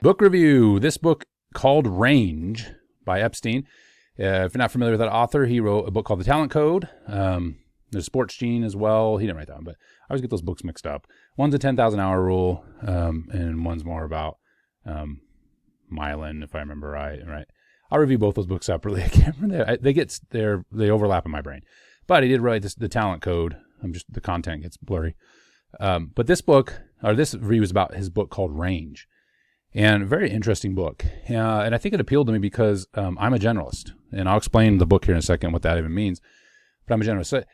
Book review. This book called Range by Epstein. If you're not familiar with that author, he wrote a book called The Talent Code. There's Sports Gene as well. He didn't write that one, but I always get those books mixed up. One's a 10,000 hour rule, and one's more about myelin, if I remember right. I'll review both those books separately. I can't remember. They overlap in my brain. But he did write the Talent Code. The content gets blurry. But this review is about his book called Range. And a very interesting book. And I think it appealed to me because I'm a generalist. And I'll explain the book here in a second, what that even means. But I'm a generalist. So,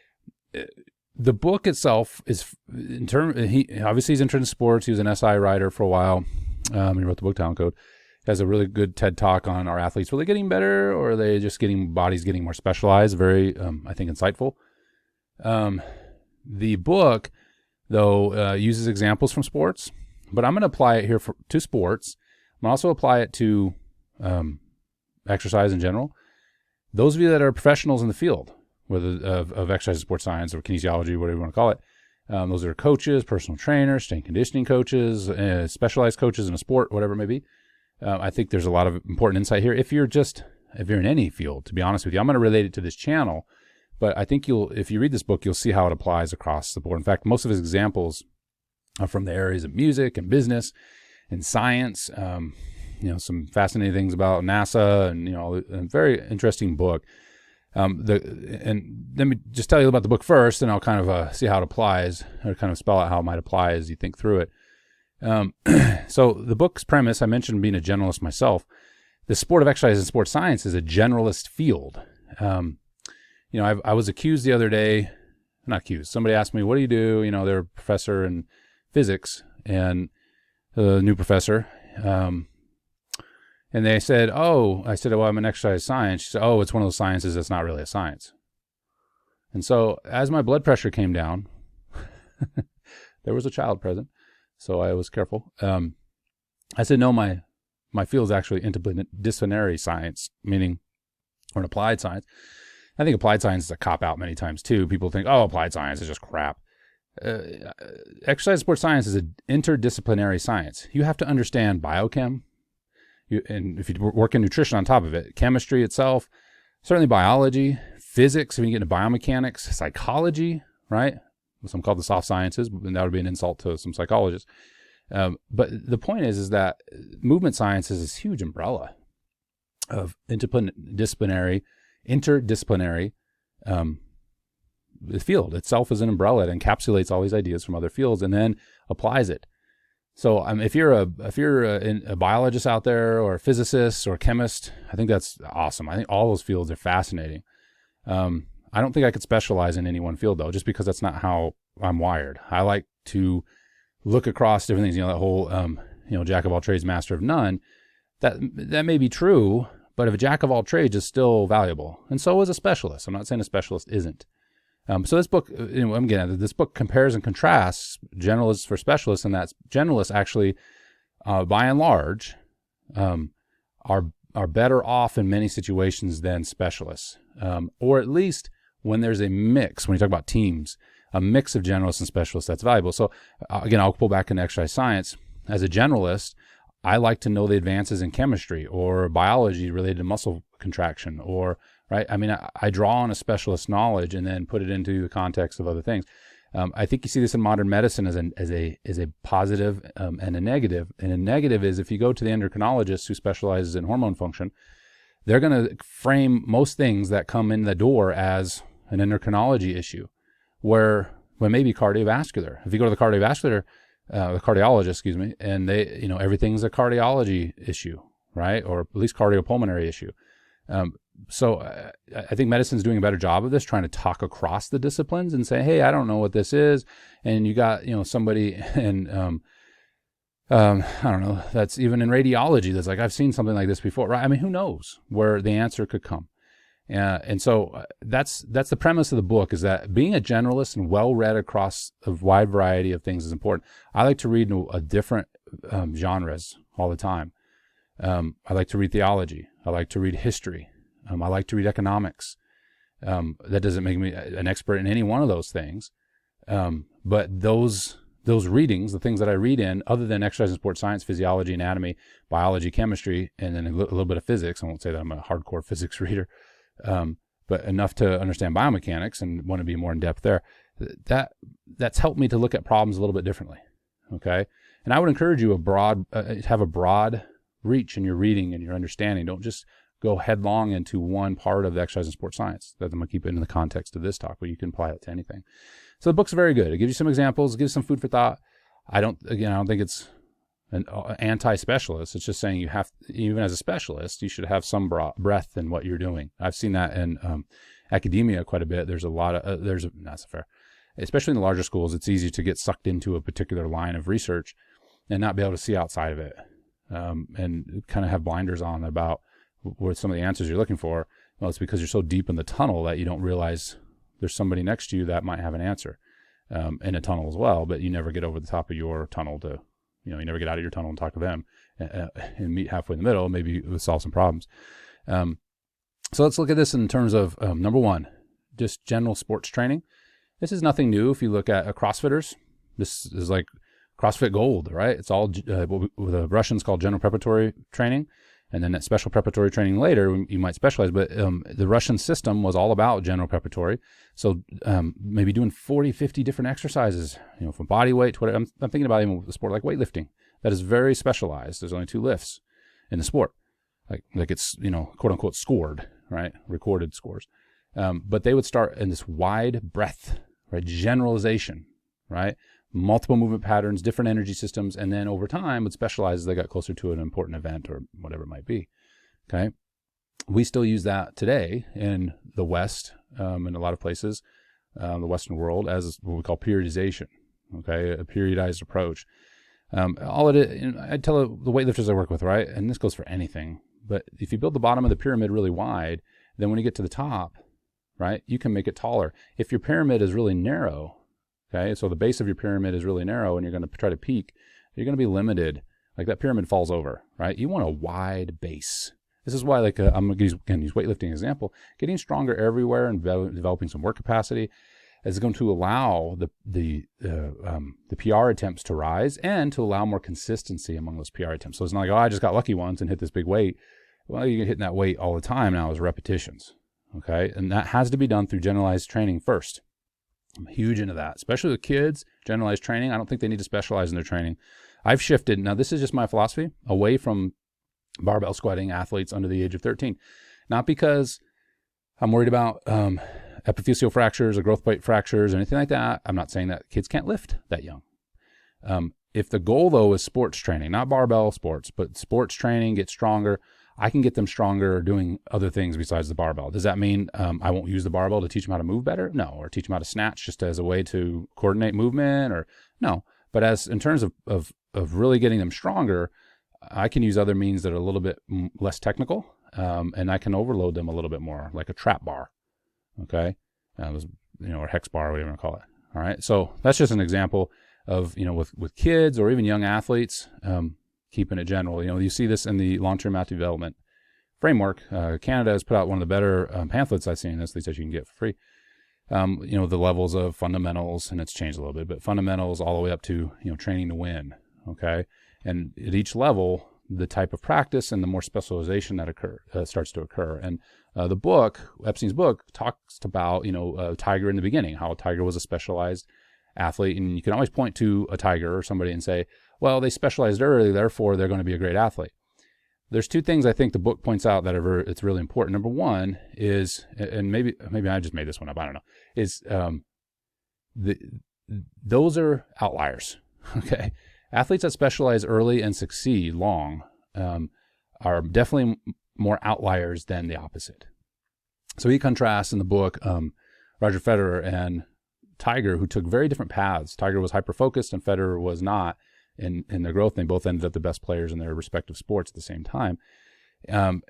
the book itself is, obviously he's interested in sports. He was an SI writer for a while. He wrote the book Talent Code. He has a really good TED Talk on, are athletes really getting better, or are they just bodies getting more specialized? Very, I think, insightful. The book, though, uses examples from sports, but I'm going to apply it here to sports. I'm going to also apply it to exercise in general. Those of you that are professionals in the field, whether of exercise and sports science or kinesiology, whatever you want to call it, those are coaches, personal trainers, strength conditioning coaches, specialized coaches in a sport, whatever it may be. I think there's a lot of important insight here. If you're in any field, to be honest with you, I'm going to relate it to this channel, but I think if you read this book, you'll see how it applies across the board. In fact, most of his examples are from the areas of music and business and science. Some fascinating things about NASA, and a very interesting book. And let me just tell you about the book first, and I'll kind of see how it applies, or kind of spell out how it might apply as you think through it. So the book's premise, I mentioned being a generalist myself. The sport of exercise and sports science is a generalist field. I was accused the other day, not accused, somebody asked me, what do you do? They're a professor in physics, and a new professor. And they said, I said, well, I'm in exercise science. She said, it's one of those sciences that's not really a science. And so as my blood pressure came down, there was a child present, so I was careful. I said, no, my field is actually interdisciplinary science, meaning, or an applied science. I think applied science is a cop-out many times too. People think, applied science is just crap. Exercise and sports science is an interdisciplinary science. You have to understand biochem, and if you work in nutrition on top of it, chemistry itself, certainly biology, physics, if you get into biomechanics, psychology, right? Some call the soft sciences, and that would be an insult to some psychologists. But the point is that movement science is this huge umbrella of interdisciplinary. The field itself is an umbrella. It encapsulates all these ideas from other fields and then applies it. So if you're a biologist out there, or a physicist or a chemist, I think that's awesome. I think all those fields are fascinating. I don't think I could specialize in any one field though, just because that's not how I'm wired. I like to look across different things. That whole jack of all trades, master of none. That may be true, but if a jack of all trades is still valuable, and so is a specialist. I'm not saying a specialist isn't. So this book, this book compares and contrasts generalists for specialists, and that generalists actually, by and large, are better off in many situations than specialists, or at least when there's a mix. When you talk about teams, a mix of generalists and specialists, that's valuable. So again, I'll pull back into exercise science. As a generalist, I like to know the advances in chemistry or biology related to muscle contraction, or right. I mean, I draw on a specialist knowledge and then put it into the context of other things. I think you see this in modern medicine as a positive and a negative. And a negative is if you go to the endocrinologist who specializes in hormone function, they're going to frame most things that come in the door as an endocrinology issue, when maybe cardiovascular. If you go to the cardiologist, and they, everything's a cardiology issue, right? Or at least cardiopulmonary issue. So I think medicine's doing a better job of this, trying to talk across the disciplines and say, hey, I don't know what this is. And you got, somebody in, I don't know, that's even in radiology that's like, I've seen something like this before, right? I mean, who knows where the answer could come? And so that's the premise of the book, is that being a generalist and well-read across a wide variety of things is important. I like to read different genres all the time. I like to read theology. I like to read history. I like to read economics. That doesn't make me an expert in any one of those things. But those those readings, the things that I read in, other than exercise and sports science, physiology, anatomy, biology, chemistry, and then a little bit of physics. I won't say that I'm a hardcore physics reader, but enough to understand biomechanics and want to be more in depth there. That's helped me to look at problems a little bit differently. Okay. And I would encourage you have a broad reach in your reading and your understanding. Don't just go headlong into one part of the exercise and sports science. That I'm going to keep it in the context of this talk, but you can apply it to anything. So the book's very good. It gives you some examples, it gives some food for thought. I don't think it's an anti-specialist. It's just saying you have, even as a specialist, you should have some breadth in what you're doing. I've seen that in academia quite a bit. There's a lot of, that's fair. Especially in the larger schools, it's easy to get sucked into a particular line of research and not be able to see outside of it, and kind of have blinders on about what some of the answers you're looking for. Well, it's because you're so deep in the tunnel that you don't realize there's somebody next to you that might have an answer in a tunnel as well, but you never get over the top of your tunnel to, you never get out of your tunnel and talk to them and meet halfway in the middle. Maybe it would solve some problems. So let's look at this in terms of number one, just general sports training. This is nothing new. If you look at CrossFitters, this is like CrossFit Gold, right? It's all what the Russians call general preparatory training. And then that special preparatory training later, you might specialize. But the Russian system was all about general preparatory. So maybe doing 40, 50 different exercises, from body weight to whatever. I'm thinking about even a sport like weightlifting. That is very specialized. There's only 2 lifts in the sport. Like it's, quote unquote scored, right? Recorded scores. But they would start in this wide breadth, right? Generalization, right? Multiple movement patterns, different energy systems, and then over time would specialize as they got closer to an important event or whatever it might be. Okay. We still use that today in the West, in a lot of places, the Western world, as what we call periodization. Okay. A periodized approach. All of it, I tell the weightlifters I work with, right? And this goes for anything, but if you build the bottom of the pyramid really wide, then when you get to the top, right, you can make it taller. If your pyramid is really narrow, okay, so the base of your pyramid is really narrow and you're going to try to peak, you're going to be limited. Like that pyramid falls over, right? You want a wide base. This is why, I'm going to use weightlifting example. Getting stronger everywhere and developing some work capacity is going to allow the PR attempts to rise and to allow more consistency among those PR attempts. So it's not like, I just got lucky once and hit this big weight. Well, you're hitting that weight all the time now as repetitions, okay? And that has to be done through generalized training first. I'm huge into that, especially with kids, generalized training. I don't think they need to specialize in their training. I've shifted, now this is just my philosophy, away from barbell squatting athletes under the age of 13. Not because I'm worried about epiphyseal fractures or growth plate fractures or anything like that. I'm not saying that kids can't lift that young. If the goal though is sports training, not barbell sports, but sports training, get stronger, I can get them stronger doing other things besides the barbell. Does that mean I won't use the barbell to teach them how to move better? No. Or teach them how to snatch just as a way to coordinate movement? Or no. But as in terms of really getting them stronger, I can use other means that are a little bit less technical, and I can overload them a little bit more, like a trap bar, okay? Or hex bar, whatever you want to call it. All right. So that's just an example of, with kids or even young athletes, keeping it general. You see this in the long-term athlete development framework. Canada has put out one of the better pamphlets I've seen, at least that you can get for free. The levels of fundamentals, and it's changed a little bit, but fundamentals all the way up to, training to win. Okay. And at each level, the type of practice and the more specialization that starts to occur. And the book, Epstein's book, talks about, Tiger in the beginning, how Tiger was a specialized athlete. And you can always point to a Tiger or somebody and say, well, they specialized early, therefore they're going to be a great athlete. There's 2 things I think the book points out that it's really important. Number one is, and maybe I just made this one up, I don't know, is those are outliers, okay? Athletes that specialize early and succeed long are definitely more outliers than the opposite. So he contrasts in the book Roger Federer and Tiger, who took very different paths. Tiger was hyper-focused and Federer was not in their growth. They both ended up the best players in their respective sports at the same time. And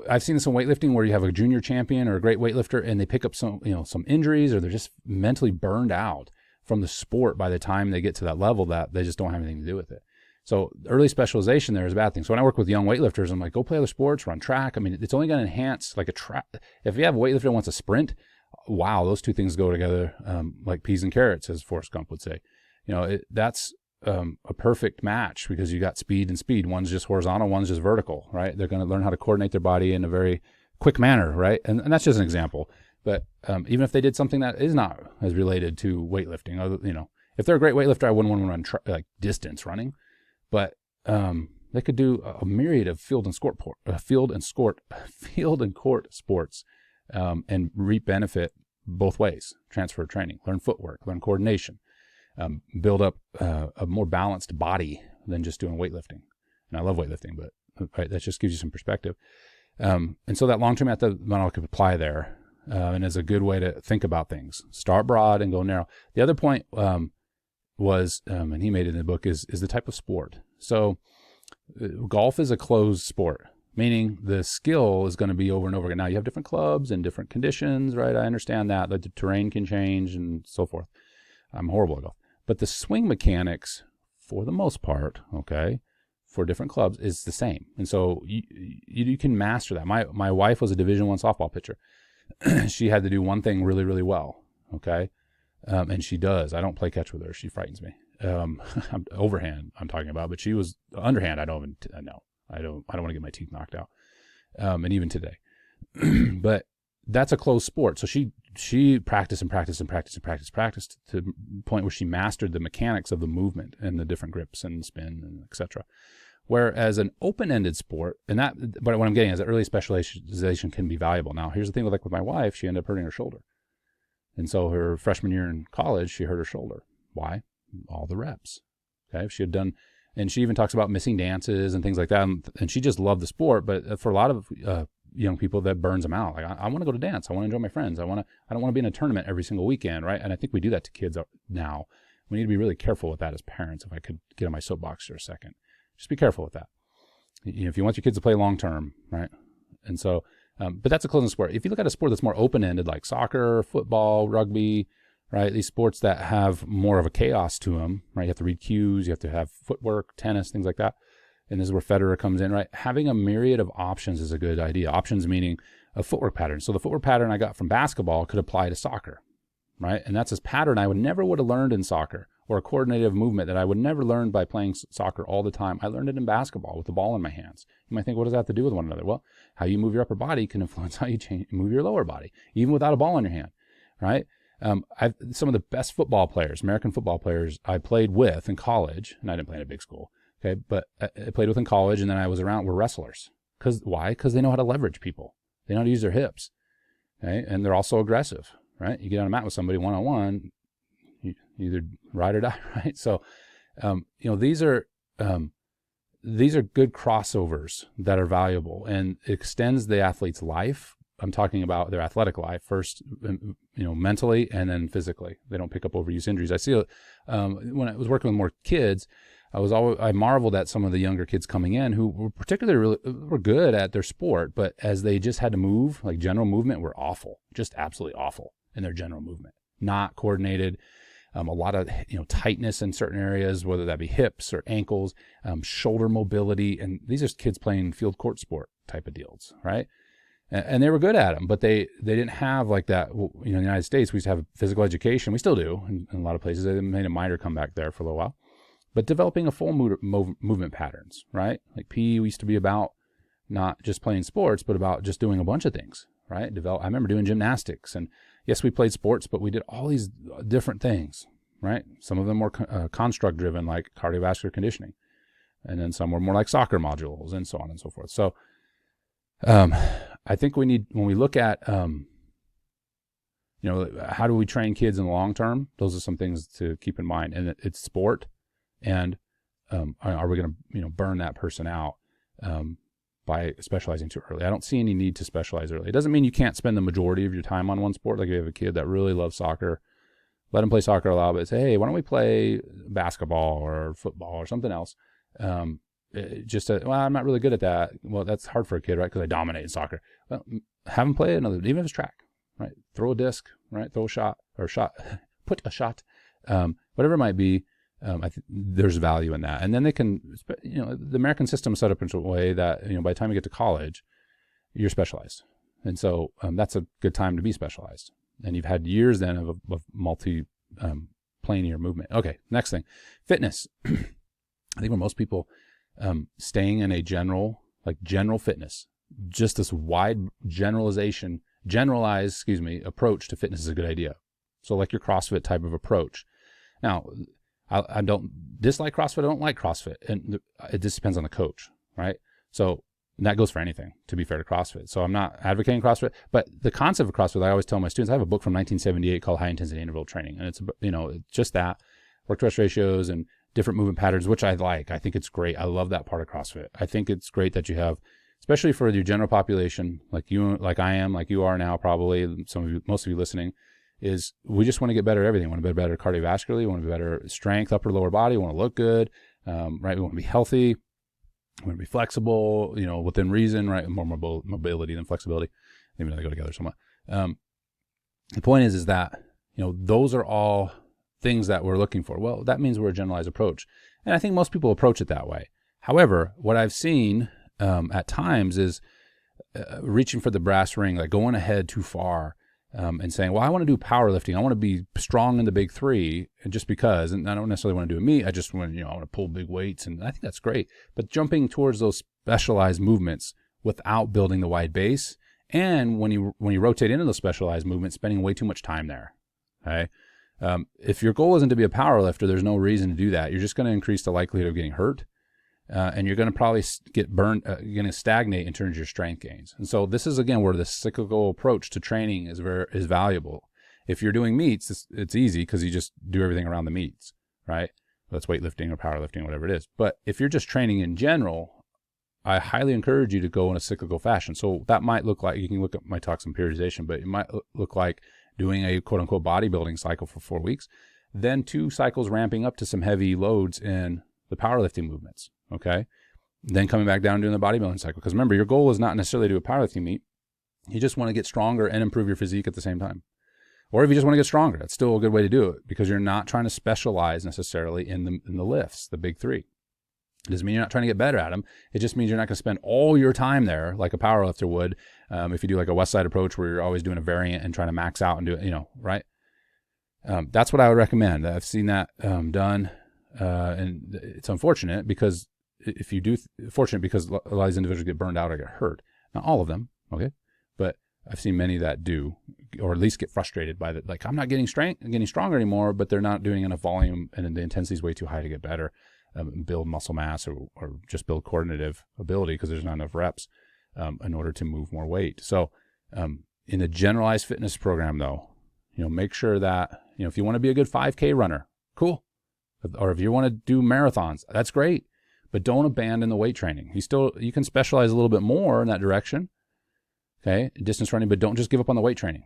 I've seen this in weightlifting where you have a junior champion or a great weightlifter and they pick up some injuries, or they're just mentally burned out from the sport by the time they get to that level that they just don't have anything to do with it. So early specialization there is a bad thing. So when I work with young weightlifters, I'm like, go play other sports, run track. I mean, it's only going to enhance like a track. If you have a weightlifter that wants to sprint, wow, those two things go together like peas and carrots, as Forrest Gump would say. That's a perfect match because you got speed and speed. One's just horizontal, one's just vertical, right? They're going to learn how to coordinate their body in a very quick manner, right? And that's just an example. But even if they did something that is not as related to weightlifting, if they're a great weightlifter, I wouldn't want to run like distance running, but they could do a myriad of field and court sports and reap benefit both ways. Transfer training, learn footwork, learn coordination, build up a more balanced body than just doing weightlifting. And I love weightlifting, but right, that just gives you some perspective. And so that long-term method model could apply there. And is a good way to think about things. Start broad and go narrow. The other point was, and he made it in the book, is the type of sport. So golf is a closed sport, meaning the skill is going to be over and over again. Now you have different clubs and different conditions, right? I understand that. The terrain can change and so forth. I'm horrible at golf. But the swing mechanics, for the most part, okay, for different clubs is the same. And so you can master that. My wife was a Division I softball pitcher. She had to do one thing really, really well. Okay. And she does. I don't play catch with her. She frightens me. Overhand I'm talking about, but she was underhand. I don't want to get my teeth knocked out. And even today, but that's a closed sport. So she practiced to the point where she mastered the mechanics of the movement and the different grips and spin and etc. Whereas an open-ended sport, but what I'm getting is that early specialization can be valuable. Now, here's the thing with my wife, she ended up hurting her shoulder. And so her freshman year in college, she hurt her shoulder. Why? All the reps. Okay. If she had done, and she even talks about missing dances and things like that. And she just loved the sport. But for a lot of young people, that burns them out. Like, I want to go to dance. I want to enjoy my friends. I don't want to be in a tournament every single weekend. Right. And I think we do that to kids now. We need to be really careful with that as parents. If I could get on my soapbox for a second. Just be careful with that. If you want your kids to play long term, right? And so, but that's a closing sport. If you look at a sport that's more open ended, like soccer, football, rugby, right? These sports that have more of a chaos to them, right? You have to read cues, you have to have footwork, tennis, things like that. And this is where Federer comes in, right? Having a myriad of options is a good idea. Options meaning a footwork pattern. So the footwork pattern I got from basketball could apply to soccer, right? And that's a pattern I would never have learned in soccer. Or a coordinative movement that I would never learn by playing soccer all the time. I learned it in basketball with the ball in my hands. You might think, what does that have to do with one another? Well, how you move your upper body can influence how you move your lower body, even without a ball in your hand, right? Some of the best football players, American football players I played with in college, and I didn't play in a big school, okay, but I played with in college and then I was around, were wrestlers. Why? Because they know how to leverage people. They know how to use their hips, okay? And they're also aggressive, right? You get on a mat with somebody one-on-one, you either ride or die, right? So, these are good crossovers that are valuable and extends the athlete's life. I'm talking about their athletic life first, mentally and then physically. They don't pick up overuse injuries. I see when I was working with more kids, I marveled at some of the younger kids coming in who were particularly were good at their sport, but as they just had to move, like general movement, were awful, just absolutely awful in their general movement, not coordinated. A lot of tightness in certain areas, whether that be hips or ankles, shoulder mobility, and these are kids playing field court sport type of deals, right? And they were good at them, but they didn't have like that. In the United States, we used to have physical education. We still do in a lot of places. They made a minor comeback there for a little while, but developing a full movement patterns, right? Like PE used to be about not just playing sports, but about just doing a bunch of things, right? I remember doing gymnastics, and yes, we played sports, but we did all these different things, right? Some of them were construct driven, like cardiovascular conditioning, and then some were more like soccer modules, and so on and so forth. So, I think we need, when we look at, how do we train kids in the long term? Those are some things to keep in mind. And it's sport, and are we going to burn that person out by specializing too early? I don't see any need to specialize early. It doesn't mean you can't spend the majority of your time on one sport. Like if you have a kid that really loves soccer, let him play soccer a lot, but say, hey, why don't we play basketball or football or something else? I'm not really good at that. Well, that's hard for a kid, right? Because I dominate in soccer. Well, have him play another, even if it's track, right? Throw a disc, right? Throw a shot, put a shot, whatever it might be. There's value in that. And then they can, the American system is set up in a way that, by the time you get to college, you're specialized. And so that's a good time to be specialized. And you've had years then of multi-planier movement. Okay, next thing, fitness. I think for most people, staying in a general fitness, just this wide generalized approach to fitness is a good idea. So like your CrossFit type of approach. Now, I don't dislike CrossFit. I don't like CrossFit. And it just depends on the coach, right? So that goes for anything, to be fair to CrossFit. So I'm not advocating CrossFit, but the concept of CrossFit, I always tell my students, I have a book from 1978 called High Intensity Interval Training. And it's, just that, work to rest ratios and different movement patterns, which I like. I think it's great. I love that part of CrossFit. I think it's great that you have, especially for your general population, like you, like I am, like you are now, probably most of you listening, is we just want to get better at everything. We want to be better cardiovascularly. We want to be better strength, upper, lower body. We want to look good, right? We want to be healthy. We want to be flexible, within reason, right? More mobility than flexibility. Maybe they go together somewhat. The point is that, those are all things that we're looking for. Well, that means we're a generalized approach. And I think most people approach it that way. However, what I've seen at times is reaching for the brass ring, like going ahead too far, and saying, well, I want to do powerlifting. I want to be strong in the big three, and just because, and I don't necessarily want to do a meet. I just want, I want to pull big weights, and I think that's great. But jumping towards those specialized movements without building the wide base, and when you rotate into those specialized movements, spending way too much time there. Okay, if your goal isn't to be a powerlifter, there's no reason to do that. You're just going to increase the likelihood of getting hurt. And you're going to probably get burned, you're going to stagnate in terms of your strength gains. And so this is, again, where the cyclical approach to training is valuable. If you're doing meets, it's easy because you just do everything around the meets, right? That's weightlifting or powerlifting, whatever it is. But if you're just training in general, I highly encourage you to go in a cyclical fashion. So that might look like, you can look at my talks on periodization, but it might look like doing a quote unquote bodybuilding cycle for 4 weeks, then 2 cycles ramping up to some heavy loads in the powerlifting movements. Okay. Then coming back down and doing the bodybuilding cycle. Because remember, your goal is not necessarily to do a powerlifting meet. You just want to get stronger and improve your physique at the same time. Or if you just want to get stronger, that's still a good way to do it, because you're not trying to specialize necessarily in the lifts, the big 3. It doesn't mean you're not trying to get better at them. It just means you're not going to spend all your time there like a powerlifter would if you do like a West Side approach where you're always doing a variant and trying to max out and do it, right? That's what I would recommend. I've seen that done. And it's unfortunate because if you do, fortunate because a lot of these individuals get burned out or get hurt. Not all of them, okay? But I've seen many that do, or at least get frustrated by that. Like, I'm not getting stronger anymore, but they're not doing enough volume and the intensity is way too high to get better, build muscle mass or just build coordinative ability because there's not enough reps in order to move more weight. So in a generalized fitness program though, make sure that, if you want to be a good 5K runner, cool. Or if you want to do marathons, that's great. But don't abandon the weight training. You can specialize a little bit more in that direction, okay, distance running, but don't just give up on the weight training,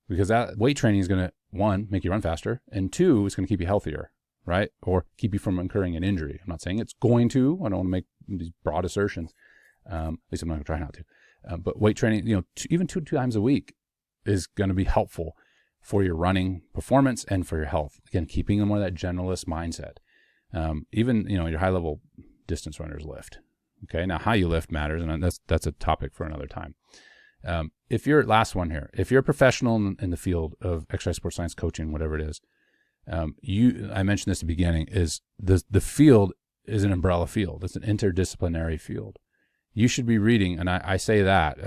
because that weight training is going to, 1, make you run faster, and 2, it's going to keep you healthier, right? Or keep you from incurring an injury. I'm not saying it's going to. I don't want to make these broad assertions. At least I'm not going to try not to. But weight training, even 2 times a week is going to be helpful for your running performance and for your health. Again, keeping them more that generalist mindset. Even, your high level distance runners lift. Okay. Now how you lift matters. And that's a topic for another time. If you're last one here, if you're a professional in the field of exercise sports science coaching, whatever it is, I mentioned this at the beginning, is the field is an umbrella field. It's an interdisciplinary field. You should be reading. And I say that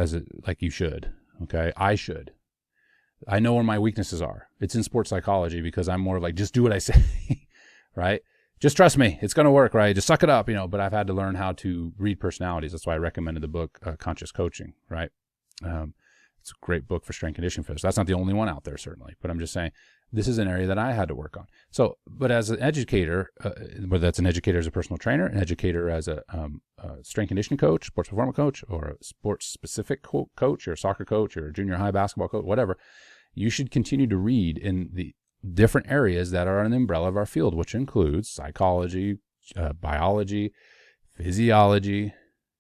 like you should. Okay. I should. I know where my weaknesses are. It's in sports psychology because I'm more of like, just do what I say, right? Just trust me. It's going to work, right? Just suck it up, but I've had to learn how to read personalities. That's why I recommended the book, Conscious Coaching, right? It's a great book for strength conditioning fitness. That's not the only one out there, certainly, but I'm just saying this is an area that I had to work on. So, but as an educator, whether that's an educator as a personal trainer, an educator as a strength conditioning coach, sports performance coach, or a sports specific coach, or a soccer coach, or a junior high basketball coach, whatever, you should continue to read in the different areas that are in the umbrella of our field, which includes psychology, biology, physiology,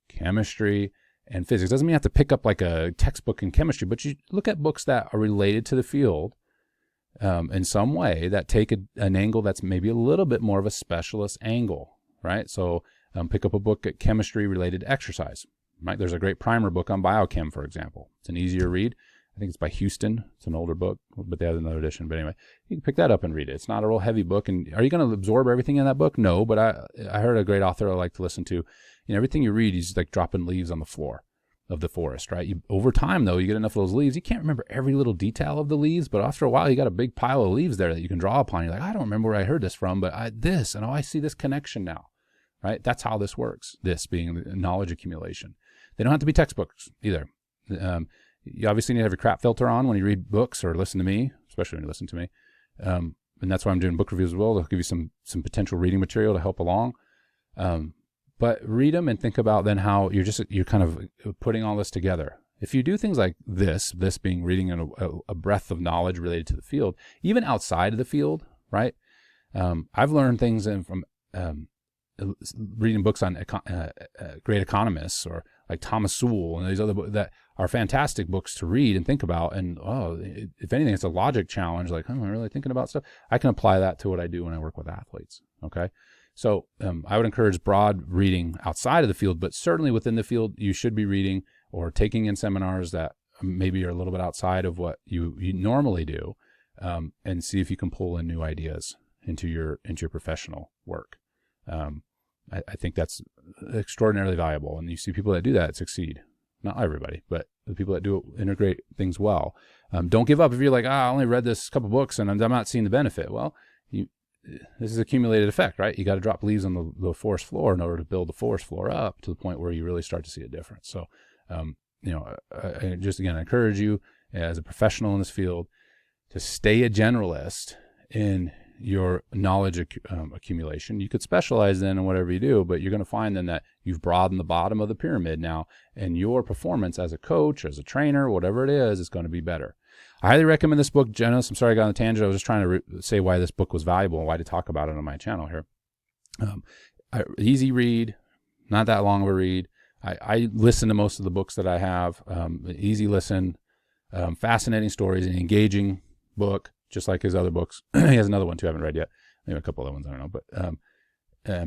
chemistry, and physics. Doesn't mean you have to pick up like a textbook in chemistry, but you look at books that are related to the field in some way, that take an angle that's maybe a little bit more of a specialist angle, right? So pick up a book at chemistry related to exercise, right? There's a great primer book on biochem, for example. It's an easier read. I think it's by Houston. It's an older book, but they have another edition. But anyway, you can pick that up and read it. It's not a real heavy book. And are you going to absorb everything in that book? No, but I heard a great author I like to listen to. You know, everything you read, he's like dropping leaves on the floor of the forest, right? Over time, though, you get enough of those leaves. You can't remember every little detail of the leaves, but after a while, you got a big pile of leaves there that you can draw upon. You're like, I don't remember where I heard this from, but I see this connection now, right? That's how this works, this being knowledge accumulation. They don't have to be textbooks either. You obviously need to have your crap filter on when you read books or listen to me, especially when you listen to me. And that's why I'm doing book reviews as well. They'll give you some potential reading material to help along. But read them and think about then how you're kind of putting all this together. If you do things like this being reading a breadth of knowledge related to the field, even outside of the field, right? I've learned things from reading books on great economists or like Thomas Sowell and these other books that are fantastic books to read and think about. And if anything, it's a logic challenge. Like, am I really thinking about stuff? I can apply that to what I do when I work with athletes. Okay. So I would encourage broad reading outside of the field, but certainly within the field, you should be reading or taking in seminars that maybe are a little bit outside of what you normally do, and see if you can pull in new ideas into your professional work. I think that's extraordinarily valuable, and you see people that do that succeed. Not everybody, but the people that do integrate things well. Don't give up if you're like, I only read this couple books and I'm not seeing the benefit. Well, this is accumulated effect, right? You got to drop leaves on the forest floor in order to build the forest floor up to the point where you really start to see a difference. So, I just again encourage you as a professional in this field to stay a generalist in your knowledge accumulation. You could specialize then in whatever you do, but you're going to find then that you've broadened the bottom of the pyramid now, and your performance as a coach, as a trainer, whatever it is going to be better. I highly recommend this book, Janice. I'm sorry I got on a tangent. I was just trying to say why this book was valuable and why to talk about it on my channel here. Easy read, not that long of a read. I listen to most of the books that I have. Easy listen, fascinating stories, an engaging book, just like his other books. He has another one too I haven't read yet. Maybe a couple other ones, I don't know, but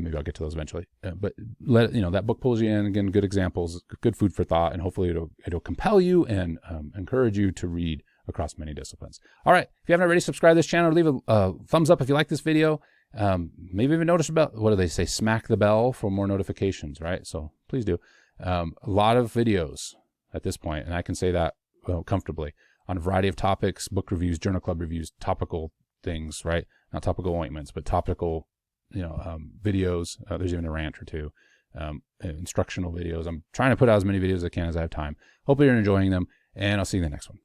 maybe I'll get to those eventually. But that book pulls you in. Again, good examples, good food for thought, and hopefully it'll compel you and encourage you to read across many disciplines. All right, if you haven't already subscribed to this channel, leave a thumbs up if you like this video. Maybe even notice about, what do they say, smack the bell for more notifications, right? So please do. A lot of videos at this point, and I can say that comfortably, on a variety of topics, book reviews, journal club reviews, topical things, right? Not topical ointments, but topical, videos. There's even a rant or two, instructional videos. I'm trying to put out as many videos as I can as I have time. Hopefully you're enjoying them, and I'll see you in the next one.